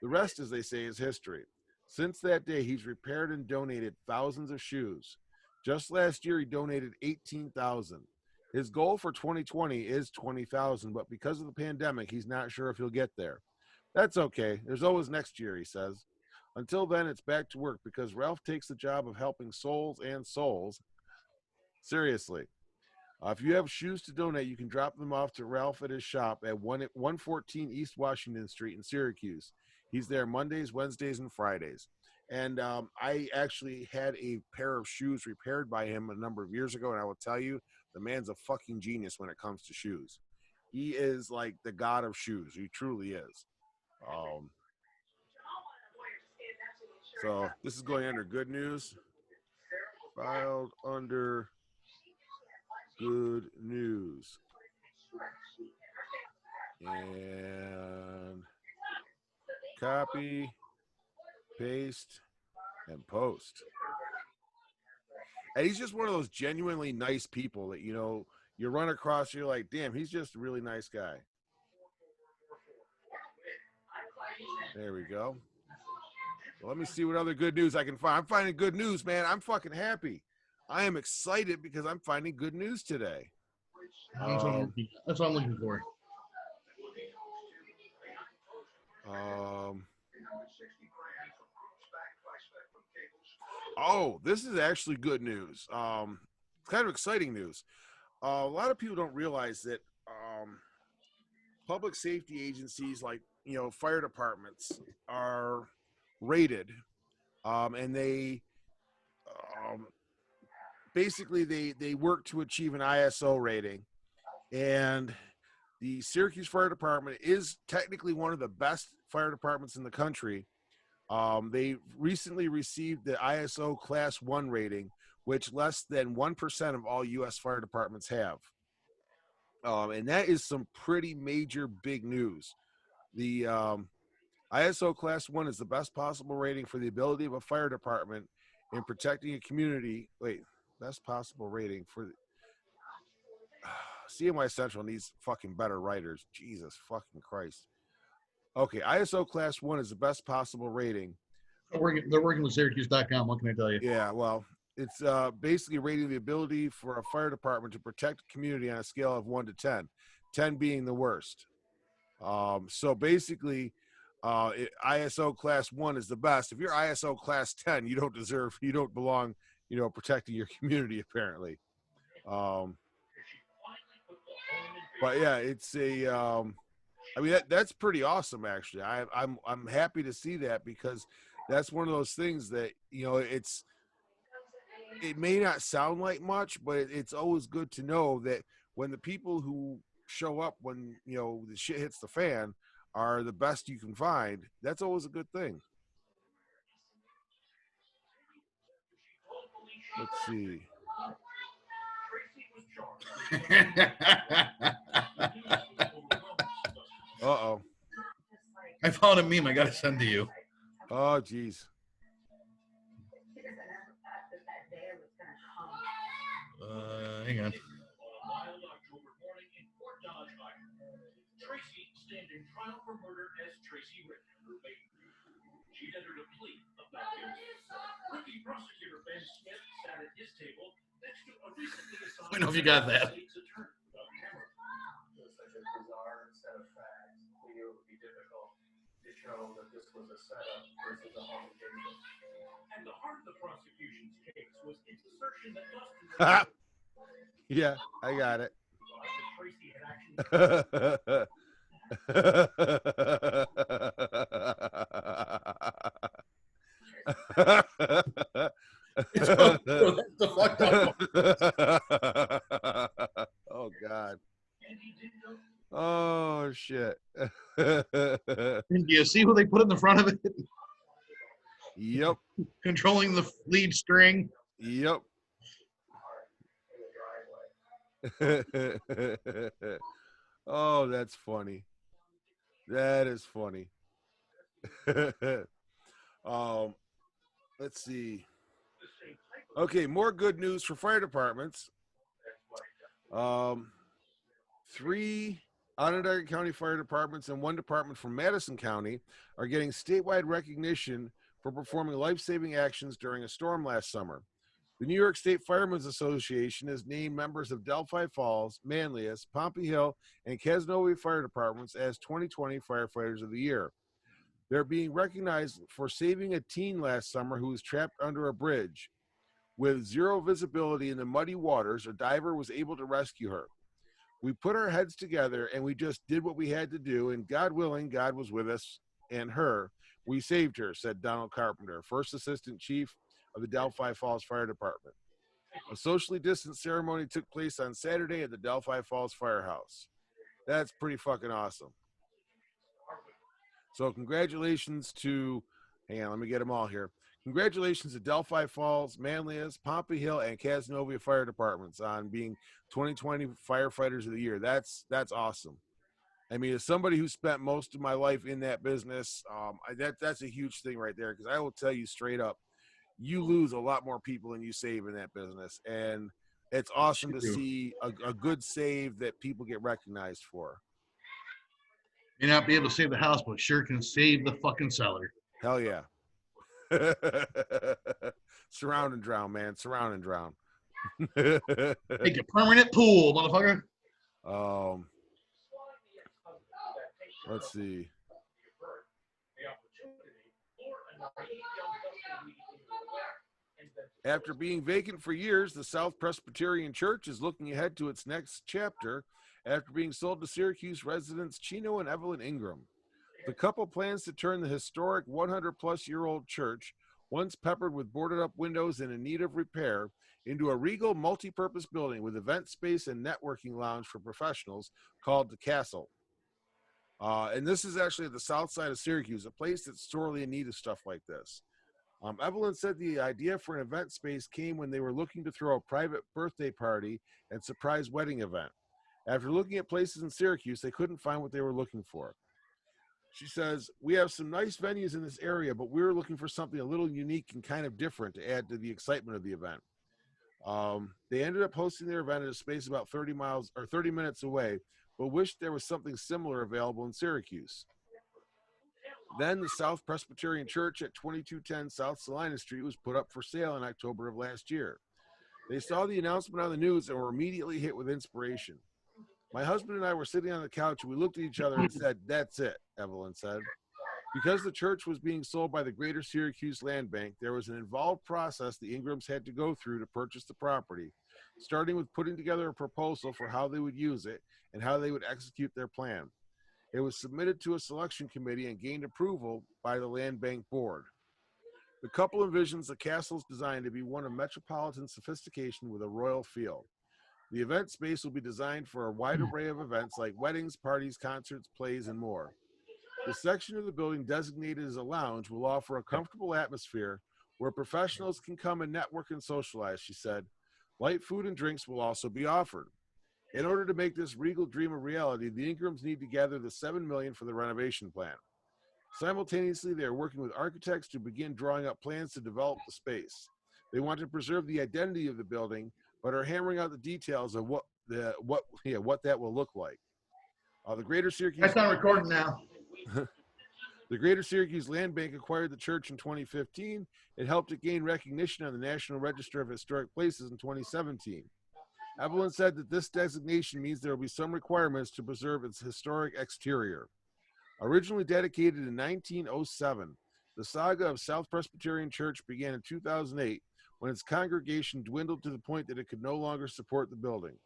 The rest, as they say, is history. Since that day, he's repaired and donated thousands of shoes. Just last year, he donated 18,000. His goal for 2020 is 20,000, but because of the pandemic, he's not sure if he'll get there. That's okay. There's always next year, he says. Until then, it's back to work because Ralph takes the job of helping souls and souls. Seriously. If you have shoes to donate, you can drop them off to Ralph at his shop at 114 East Washington Street in Syracuse. He's there Mondays, Wednesdays, and Fridays. And I actually had a pair of shoes repaired by him a number of years ago, and I will tell you, the man's a fucking genius when it comes to shoes. He is like the god of shoes. He truly is. So this is going under good news. Filed under good news. And copy, paste, and post. And he's just one of those genuinely nice people that, you run across, you're like, damn, he's just a really nice guy. There we go. Well, let me see what other good news I can find. I'm finding good news, man. I'm fucking happy. I am excited because I'm finding good news today. That's what I'm looking for. This is actually good news. It's kind of exciting news. A lot of people don't realize that public safety agencies like, fire departments are rated, and they basically they work to achieve an ISO rating. And the Syracuse Fire Department is technically one of the best fire departments in the country. They recently received the ISO Class 1 rating, which less than 1% of all U.S. fire departments have. And that is some pretty major big news. The ISO Class 1 is the best possible rating for the ability of a fire department in protecting a community. Wait, best possible rating for the CMY Central needs fucking better writers. Jesus fucking Christ. Okay, ISO Class 1 is the best possible rating. They're working with Syracuse.com. What can I tell you? Yeah, well, it's basically rating the ability for a fire department to protect a community on a scale of 1 to 10, 10 being the worst. So basically, ISO Class 1 is the best. If you're ISO Class 10, you don't belong, protecting your community, apparently. But yeah, it's I mean, that's pretty awesome, actually. I'm happy to see that, because that's one of those things that, it may not sound like much, but it's always good to know that when the people who show up when, the shit hits the fan are the best you can find, that's always a good thing. Let's see. Uh-oh. I found a meme I got to send to you. Oh, geez. Hang on. Tracy standing trial for murder as Tracy Rick, her baby. She'd entered a plea about guilt. Rookie prosecutor Ben Smith sat at his table next to a recently assigned. Let me know if you got that. State's attorney, Doug Cameron. Such a bizarre set of facts. We knew it would be difficult to show that this was a setup versus a home invasion. And the heart of the prosecution's case was its assertion that Dustin. Yeah, I got it. Tracy had actually. The fucked up. Oh God. Oh shit. Do you see who they put in the front of it? Yep. Controlling the lead string. Yep. Oh, that's funny. That is funny. Let's see. Okay, more good news for fire departments. 3 Onondaga County fire departments and 1 department from Madison County are getting statewide recognition for performing life-saving actions during a storm last summer. The New York State Firemen's Association has named members of Delphi Falls, Manlius, Pompey Hill, and Casanova Fire Departments as 2020 Firefighters of the Year. They're being recognized for saving a teen last summer who was trapped under a bridge. With zero visibility in the muddy waters, a diver was able to rescue her. We put our heads together and we just did what we had to do, and God willing, God was with us and her. We saved her, said Donald Carpenter, First Assistant Chief of the Delphi Falls Fire Department. A socially distant ceremony took place on Saturday at the Delphi Falls Firehouse. That's pretty fucking awesome. So congratulations to, hang on, let me get them all here. Congratulations to Delphi Falls, Manlius, Pompey Hill, and Casanova Fire Departments on being 2020 Firefighters of the Year. That's awesome. I mean, as somebody who spent most of my life in that business, that's a huge thing right there, because I will tell you straight up, you lose a lot more people than you save in that business. And it's awesome to see a good save that people get recognized for. May not be able to save the house, but sure can save the fucking cellar. Hell yeah. Surround and drown, man. Surround and drown. Make a permanent pool, motherfucker. Let's see. After being vacant for years, the South Presbyterian Church is looking ahead to its next chapter after being sold to Syracuse residents Chino and Evelyn Ingram. The couple plans to turn the historic 100-plus-year-old church, once peppered with boarded-up windows and in need of repair, into a regal multi-purpose building with event space and networking lounge for professionals called the Castle. And this is actually at the south side of Syracuse, a place that's sorely in need of stuff like this. Evelyn said the idea for an event space came when they were looking to throw a private birthday party and surprise wedding event. After looking at places in Syracuse, they couldn't find what they were looking for. She says, "We have some nice venues in this area, but we were looking for something a little unique and kind of different to add to the excitement of the event." They ended up hosting their event at a space about 30 minutes away, but wished there was something similar available in Syracuse. Then the South Presbyterian Church at 2210 South Salina Street was put up for sale in October of last year. They saw the announcement on the news and were immediately hit with inspiration. "My husband and I were sitting on the couch and we looked at each other and said, 'That's it,'" Evelyn said. Because the church was being sold by the Greater Syracuse Land Bank, there was an involved process the Ingrams had to go through to purchase the property, starting with putting together a proposal for how they would use it and how they would execute their plan. It was submitted to a selection committee and gained approval by the Land Bank Board. The couple envisions the castle's design to be one of metropolitan sophistication with a royal feel. The event space will be designed for a wide array of events like weddings, parties, concerts, plays, and more. The section of the building designated as a lounge will offer a comfortable atmosphere where professionals can come and network and socialize, she said. Light food and drinks will also be offered. In order to make this regal dream a reality, the Ingrams need to gather the $7 million for the renovation plan. Simultaneously, they are working with architects to begin drawing up plans to develop the space. They want to preserve the identity of the building, but are hammering out the details of what that will look like. The Greater Syracuse That's not recording now. The Greater Syracuse Land Bank acquired the church in 2015. It helped it gain recognition on the National Register of Historic Places in 2017. Evelyn said that this designation means there will be some requirements to preserve its historic exterior. Originally dedicated in 1907, the saga of South Presbyterian Church began in 2008 when its congregation dwindled to the point that it could no longer support the building.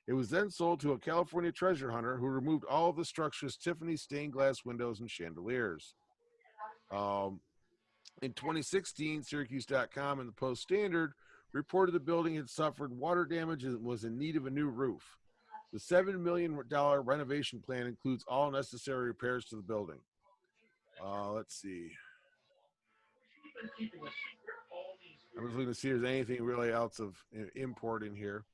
It was then sold to a California treasure hunter who removed all of the structure's Tiffany stained glass windows and chandeliers. In 2016, Syracuse.com and the Post-Standard reported the building had suffered water damage and was in need of a new roof. The $7 million renovation plan includes all necessary repairs to the building. Let's see. I'm just looking to see if there's anything really else of import in here.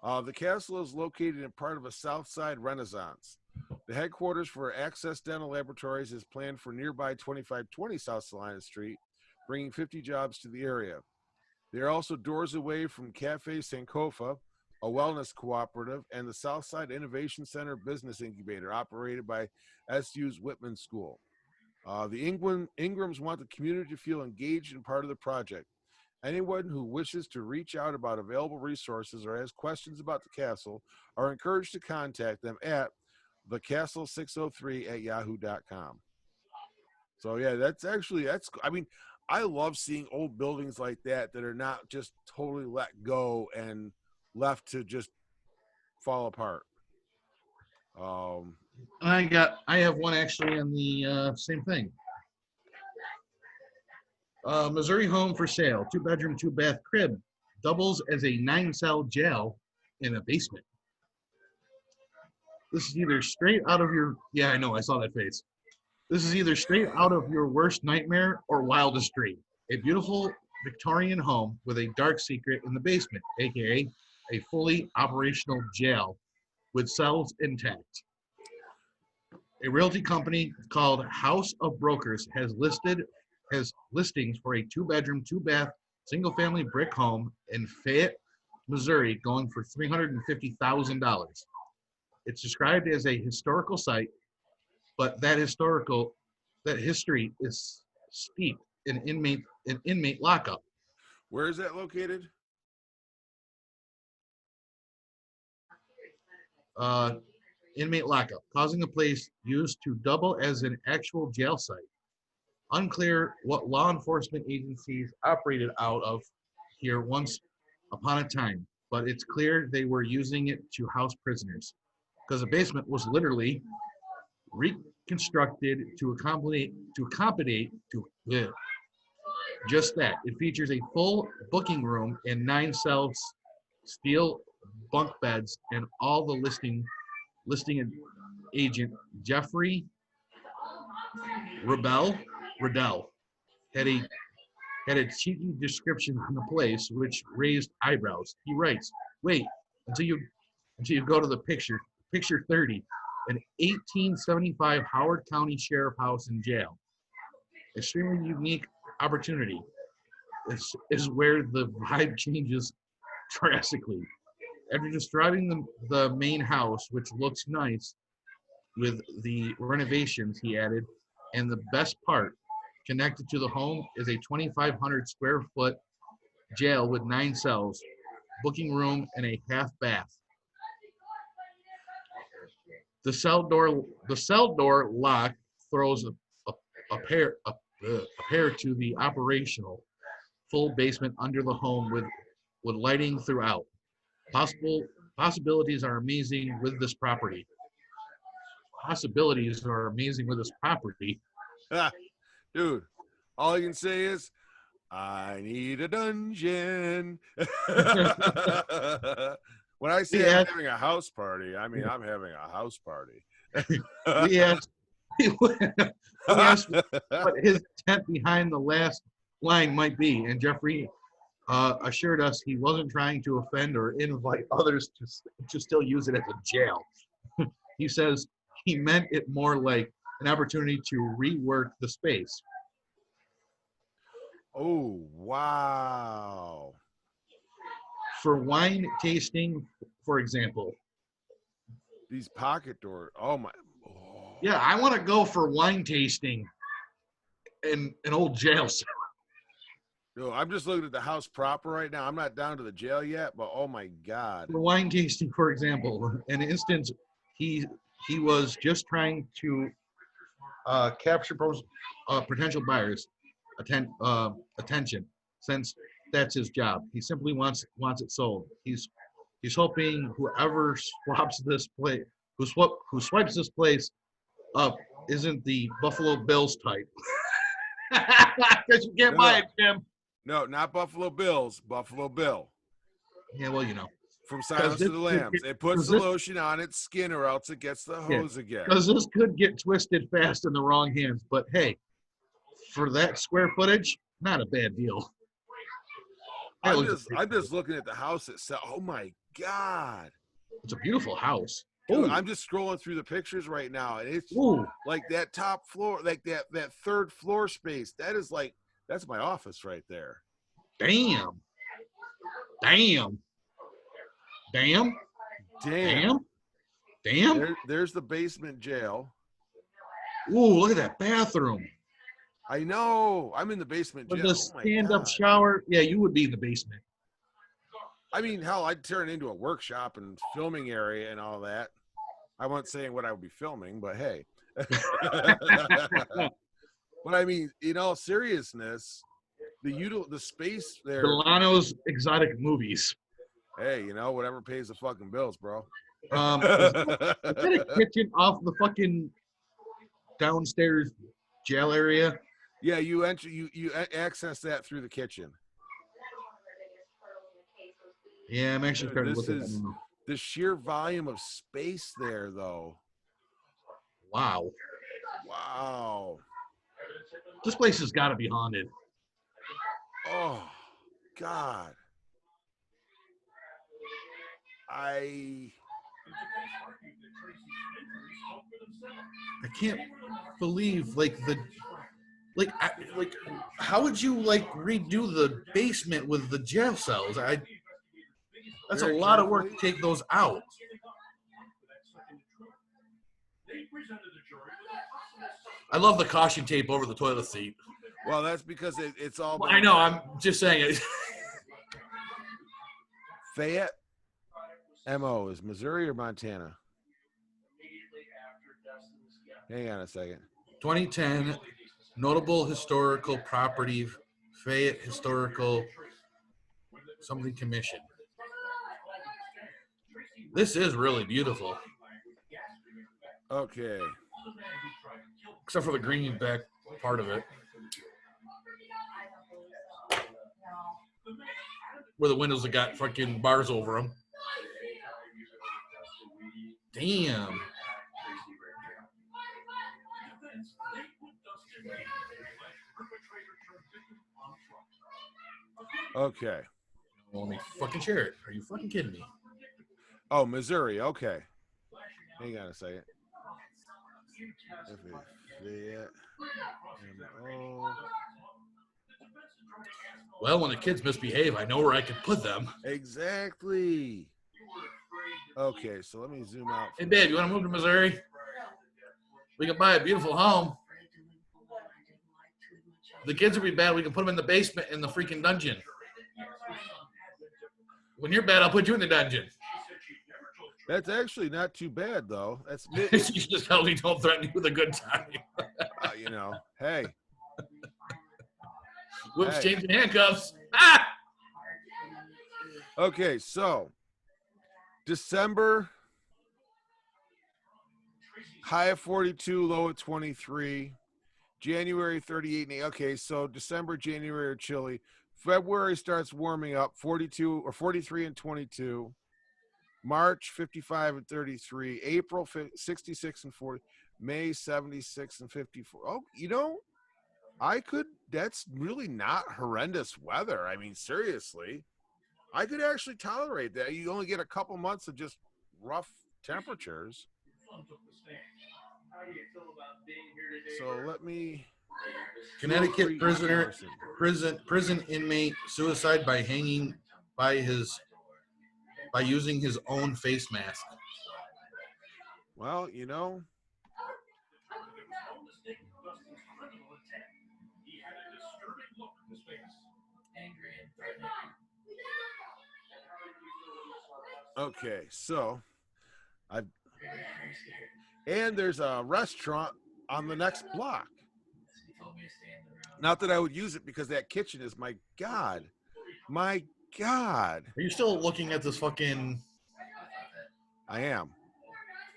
The castle is located in part of a South Side Renaissance. The headquarters for Access Dental Laboratories is planned for nearby 2520 South Salina Street, bringing 50 jobs to the area. They are also doors away from Cafe Sankofa, a wellness cooperative, and the Southside Innovation Center Business Incubator, operated by SU's Whitman School. The Ingrams want the community to feel engaged and part of the project. Anyone who wishes to reach out about available resources or has questions about the castle are encouraged to contact them at thecastle603@yahoo.com. So yeah, I love seeing old buildings like that are not just totally let go and left to just fall apart. I have one actually on the same thing. Missouri home for sale, 2-bedroom, 2-bath crib, doubles as a 9-cell jail in a basement. This is either straight out of your, yeah, I know, I saw that face. This is either straight out of your worst nightmare or wildest dream. A beautiful Victorian home with a dark secret in the basement, aka a fully operational jail with cells intact. A realty company called House of Brokers has listings for a 2-bedroom, 2-bath, single-family brick home in Fayette, Missouri, going for $350,000. It's described as a historical site, but that history is steeped in inmate lockup. Where is that located? Inmate lockup, causing the place used to double as an actual jail site. Unclear what law enforcement agencies operated out of here once upon a time, but it's clear they were using it to house prisoners, because the basement was literally reconstructed to accommodate just that. It features a full booking room and 9 cells, steel bunk beds, and all the listing agent Jeffrey Riddell had had a cheeky description on the place which raised eyebrows. He writes, "Wait until you go to the picture. Picture 30, an 1875 Howard County Sheriff House and Jail. Extremely unique opportunity. This is where the vibe changes drastically. After describing the main house, which looks nice with the renovations," he added, "and the best part, connected to the home is a 2,500 square foot jail with 9 cells, booking room, and a half bath. The cell door lock throws a pair to the operational full basement under the home with lighting throughout. Possibilities are amazing with this property. Possibilities are amazing with this property." Dude, all I can say is, I need a dungeon. When I say I'm having a house party, I mean I'm having a house party. We asked, we asked what his intent behind the last line might be, and Jeffrey assured us he wasn't trying to offend or invite others to still use it as a jail. He says he meant it more like an opportunity to rework the space. Oh, wow. For wine tasting, for example. These pocket doors. Oh, my. Oh. Yeah, I want to go for wine tasting in an old jail cell. Yo, I'm just looking at the house proper right now. I'm not down to the jail yet, but oh my God. For wine tasting, for example, an instance he was just trying to capture potential buyers' attention, since that's his job. He simply wants it sold. He's hoping whoever swaps this place, who swipes this place up, isn't the Buffalo Bills type. Because you can't buy it, Jim. No, not Buffalo Bills. Buffalo Bill. Yeah, well, you know. From Silence of the Lambs. It puts the lotion on its skin or else it gets the hose again. Because this could get twisted fast in the wrong hands. But hey, for that square footage, not a bad deal. I'm just looking at the house itself. Oh my God. It's a beautiful house. Dude, I'm just scrolling through the pictures right now, and it's like that top floor, like that third floor space. That's my office right there. Damn. There's the basement jail. Ooh, look at that bathroom. I know. I'm in the basement jail. With the stand-up shower. Yeah, you would be in the basement. I mean, hell, I'd turn it into a workshop and filming area and all that. I wasn't saying what I would be filming, but hey. But I mean, in all seriousness, the space there. Delano's Exotic Movies. Hey, whatever pays the fucking bills, bro. Is that a kitchen off the fucking downstairs jail area? Yeah, you access that through the kitchen. Yeah, I'm actually trying to look at that. The sheer volume of space there, though. Wow. This place has got to be haunted. Oh, God. I can't believe how would you redo the basement with the jail cells? That's a lot of work to take those out. I love the caution tape over the toilet seat. Well, that's because it's all. Well, I know. I'm just saying it. Fayette, MO is Missouri or Montana? Hang on a second. 2010, notable historical property, Fayette Historical something commission. This is really beautiful. Okay. Except for the green back part of it. Where the windows have got fucking bars over them. Damn. Okay. Well, let me fucking share it. Are you fucking kidding me? Oh, Missouri. Okay. Hang on a second. M-O. Well, when the kids misbehave, I know where I can put them. Exactly. Okay, so let me zoom out. Hey, babe, you want to move to Missouri? We can buy a beautiful home. The kids will be bad. We can put them in the basement in the freaking dungeon. When you're bad, I'll put you in the dungeon. That's actually not too bad, though. That's She just tells me don't threaten you with a good time. you know. Hey. Whoops, Hey. changing handcuffs. Ah! Okay, so December, high of 42, low of 23. January 38. Okay, so December, January are chilly. February starts warming up, 42 or 43 and 22. March 55 and 33. April 66 and 40. May 76 and 54. Oh, you know, that's really not horrendous weather. I mean, seriously, I could actually tolerate that. You only get a couple months of just rough temperatures. So let me. Connecticut prison inmate suicide by hanging by using his own face mask. Well, you know. Okay, so and there's a restaurant on the next block. Not that I would use it because that kitchen is my God. My God. Are you still looking at this fucking... I am.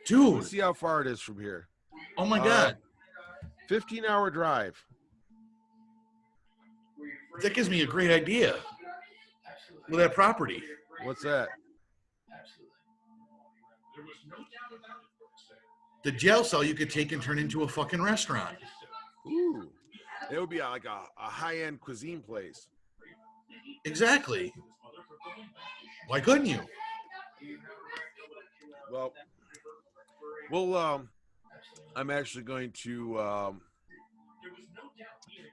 Dude. Let's see how far it is from here. Oh my God. 15-hour drive. That gives me a great idea. With that property. What's that? The jail cell you could take and turn into a fucking restaurant. Ooh. It would be like a high-end cuisine place. Exactly. Why couldn't you? Well, I'm actually going to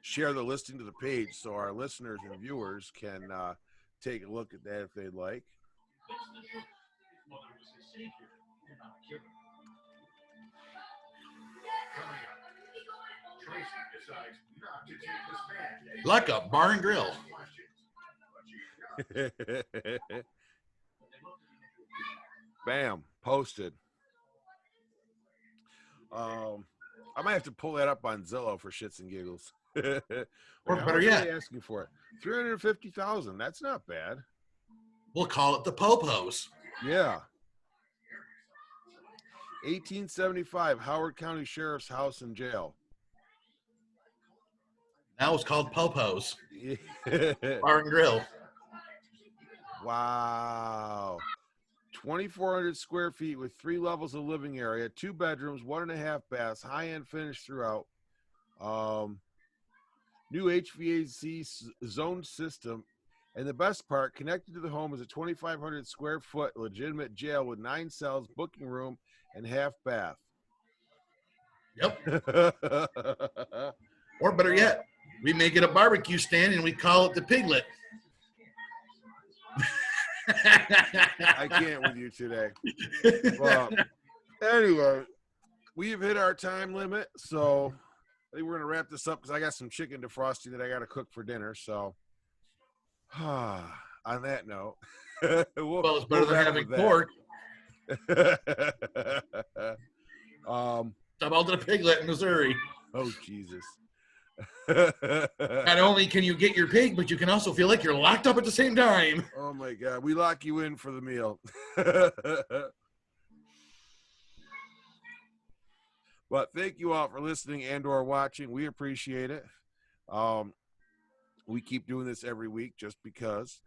share the listing to the page so our listeners and viewers can take a look at that if they'd like. Like a bar and grill. Bam, posted. I might have to pull that up on Zillow for shits and giggles. Or better yet, asking for it. 350,000. That's not bad. We'll call it the Popos. Yeah. 1875, Howard County Sheriff's House and Jail. Now it's called Popos. Bar and Grill. Wow. 2,400 square feet with 3 levels of living area, 2 bedrooms, 1.5 baths, high-end finish throughout. New HVAC zone system. And the best part, connected to the home is a 2,500 square foot legitimate jail with 9 cells, booking room, and half bath. Yep. Or better yet, we make it a barbecue stand and we call it the Piglet. I can't with you today. Well, anyway, we've hit our time limit, so I think we're going to wrap this up because I got some chicken defrosting that I got to cook for dinner. So, on that note, well, it's better than having pork. How about the Piglet in Missouri? Oh, Jesus. Not only can you get your pig, but you can also feel like you're locked up at the same time. Oh, my God. We lock you in for the meal. But thank you all for listening and or watching. We appreciate it. We keep doing this every week just because.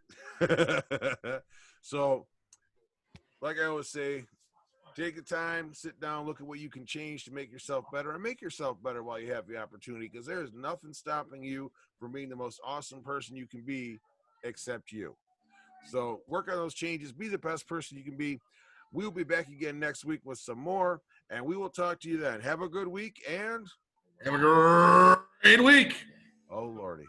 So, like I always say, take the time, sit down, look at what you can change to make yourself better, and make yourself better while you have the opportunity, because there is nothing stopping you from being the most awesome person you can be except you. So work on those changes. Be the best person you can be. We'll be back again next week with some more, and we will talk to you then. Have a good week, and Have a great week. oh Lordy.